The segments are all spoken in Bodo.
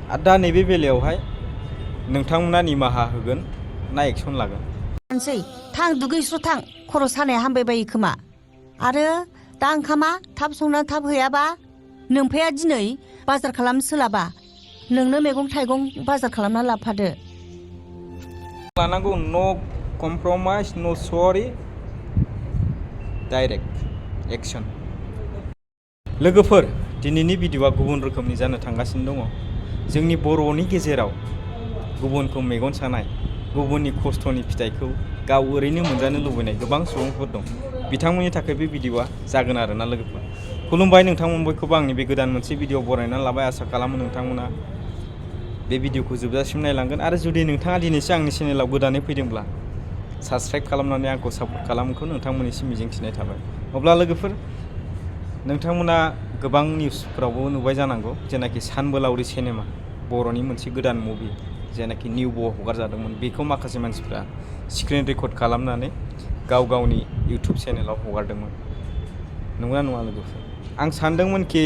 आरो दा नैबे बेलायावहाय नोंथांमोना निमाहा होगोन ना एक्सन लागोन? थां दुगैस्र' थां, खर' सानाया हामबायबायो खोमा। आरो दा ओंखामा थाब संनानै थाब हैयाबा नोमफाया दिनै बाजार खालामनो सोलाबा, नोंनो मैगं थाइगं बाजार खालामना लाफादो। लानांगौ नो कमप्रमाइज, नो सरि, डाइरेक्ट एक्सन। लोगोफोर, दिनैनि भिडिअ'आ गुबुन रोखोमनि जानो थांगासिनो दङ। जोंनि बर'नि गेजेराव गुबुनखौ मेगन सानाय, गुबुननि खस्थ'नि फिथाइखौ गाव ओरैनो मोनजानो लुबैनाय गोबां सुबुंफोर दं। बिथांमोननि थाखाय बे भिडिअ'आ जागोन आरोना लोगोफोर। खुलुमबाय नोंथांमोन बयखौबो आंनि बे गोदान मोनसे भिडिअ' बरायनानै लाबाय। आसा खालामो नोंथांमोना बे भिडिअ'खौ जोबजासिम नायलांगोन। आरो जुदि नोंथाङा दिनैसो आंनि चेनेलाव गोदानै फैदोंब्ला साबस्क्राइब खालामनानै आंखौ सापर्ट खालामखौ नोंथांमोननिसिम मिजिंथिनाय थाबाय। अब्ला लोगोफोर, नोंथांमोना गोबां निउसफोरावबो नुबाय जानांगौ, जेनाखि सानबोलावरि सिनेमा, बर'नि मोनसे गोदान मुभि जेनाखि निउ हगारजादोंमोन, बेखौ माखासे मानसिफ्रा स्क्रिन रेकर्ड खालामनानै गाव गावनि इउटुब चेनेलाव हगारदोंमोन। नंगौना नङा लोगोफोर? आं सानदोंमोनखि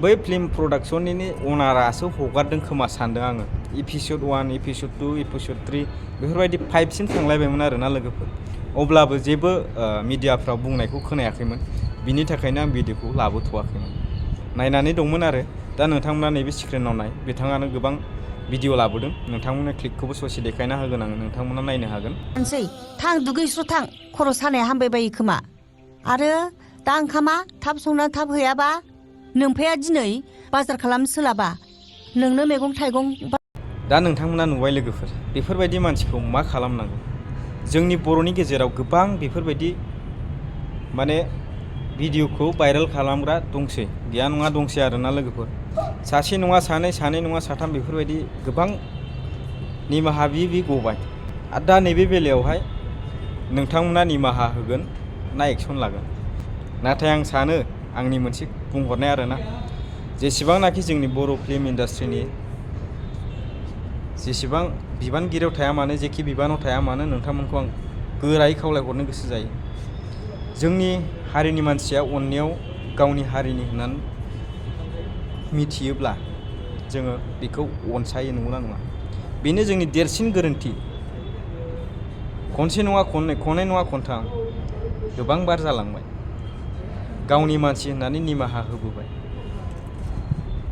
बै फिल्म प्रडाक्सननि अनारासो हगारदों खोमा सानदों आङो। एपिसड 1, एपिसड 2, एपिसड 3 बेफोरबायदि 5सिम थांलायबायमोन आरोना लोगोफोर। अब्लाबो जेबो मिडियाफ्राव बुंनायखौ खोनायाखैमोन। बिनि थाखायनो आं भिडिअ'खौ लाबोथ'वाखैमोन। नायनानै दंमोन आरो दा नोंथांमोना नैबे स्क्रिनाव नाय, बिथाङानो गोबां भिडिअ' लाबोदों। नोंथांमोननो क्लिपखौबो ससे देखायना होगोन आङो, नोंथांमोना नायनो हागोन। थां दुगैस्र' थां, खर' सानाया हामबायबायो खोमा। आरो दा ओंखामा थाब संनानै थाब हैयाबा नोमफाया दिनै बाजार खालामनो सोलाबा, नोंनो मैगं थाइगं। दा नोंथांमोना नुबाय लोगोफोर, बेफोरबायदि मानसिखौ मा खालामनांगौ। जोंनि बर'नि गेजेराव गोबां बेफोरबायदि माने भिडिअ'खौ भाइरेल खालामग्रा दंसै, गैया नङा दंसै आरोना लोगोफोर। सासे नङा सानै, सानै नङा साथाम बेफोरबायदि गोबां निमाहा बियै गबाय। आरो दा नैबे बेलायावहाय नोंथांमोना निमाहा होगोन ना एक्सन लागोन? नाथाय आं सानो, आंनि मोनसे बुंहरनाय आरोना, जेसेबांनाखि जोंनि बर' फिल्म इन्डास्ट्रिनि जेसेबां बिबानगिरियाव थाया मानो, जेखि बिबानाव थाया मानो, नोंथांमोनखौ आं गोरायै खावलायहरनो गोसो जायो। जोंनि हारिनि मानसिया अननायाव गावनि हारिनि होननानै मिथियोब्ला जोङो बेखौ अनसायो, नंगौना नङा? बेनो जोंनि देरसिन गोरोन्थि। खनसे नङा खननै, खननै नङा खनथाम, गोबां बार जालांबाय। गावनि मानसि होननानै निमाहा होबोबाय।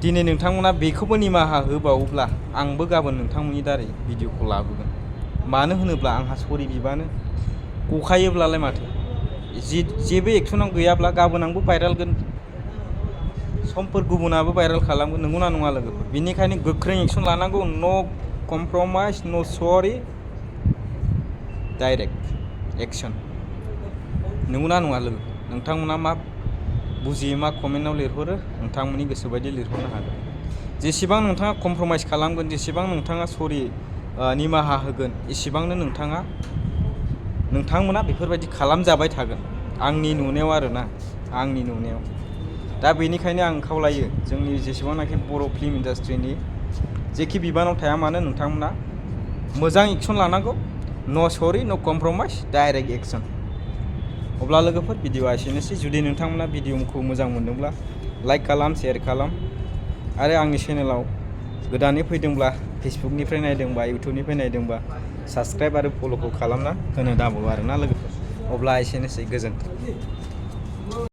दिनै नोंथांमोना बेखौबो निमाहा होबावोब्ला आंबो गाबोन नोंथांमोननि दारै भिडिअ'खौ लाबोगोन। मानो होनोब्ला आंहा सरि बिबानो गखायोब्लालाय माथो, जेबो एक्सनाव गैयाब्ला गाबोन आंबो भाइरेलगोन, समफोर गुबुनाबो भाइरेल खालामगोन, नंगौना नङा लोगोफोर? बेनिखायनो गोख्रों एक्सन लानांगौ। नो कमप्रमाइज, नो सरि, डाइरेक्ट एक्सन। नंगौना नङा लोगोफोर? नोंथांमोना मा बुजियो, मा कमेन्टआव लिरहरो, नोंथांमोननि गोसो बायदि लिरहरनो हागोन। जेसेबां नोंथाङा कमप्रमाइज खालामगोन, जेसेबां नोंथाङा सरि निमाहा होगोन, एसेबांनो नोंथांमोना बेफोरबायदि खालामजाबाय थागोन, आंनि नुनायाव आरोना, आंनि नुनायाव। दा बेनिखायनो आं खावलायो, जोंनि जेसेबांनाखि बर' फिल्म इन्डास्ट्रिनि जेखि बिबानाव थाया मानो, नोंथांमोना मोजां एक्सन लानांगौ। नो सरि, नो कमप्रमाइज, डाइरेक्ट एक्सन। अब्ला लोगोफोर, भिडिअ'आ एसेनोसै। जुदि नोंथांमोना भिडिअ'खौ मोजां मोनदोंब्ला लाइक खालाम, शेयार खालाम। आरो आंनि चेनेलाव गोदानै फैदोंब्ला, फेसबुकनिफ्राय नायदोंबा, इउटुबनिफ्राय नायदोंबा, साबस्क्राइब आरो फल'खौ खालामना होनो दाबावो आरोना लोगोफोर। अब्ला एसेनोसै, गोजोन्थों।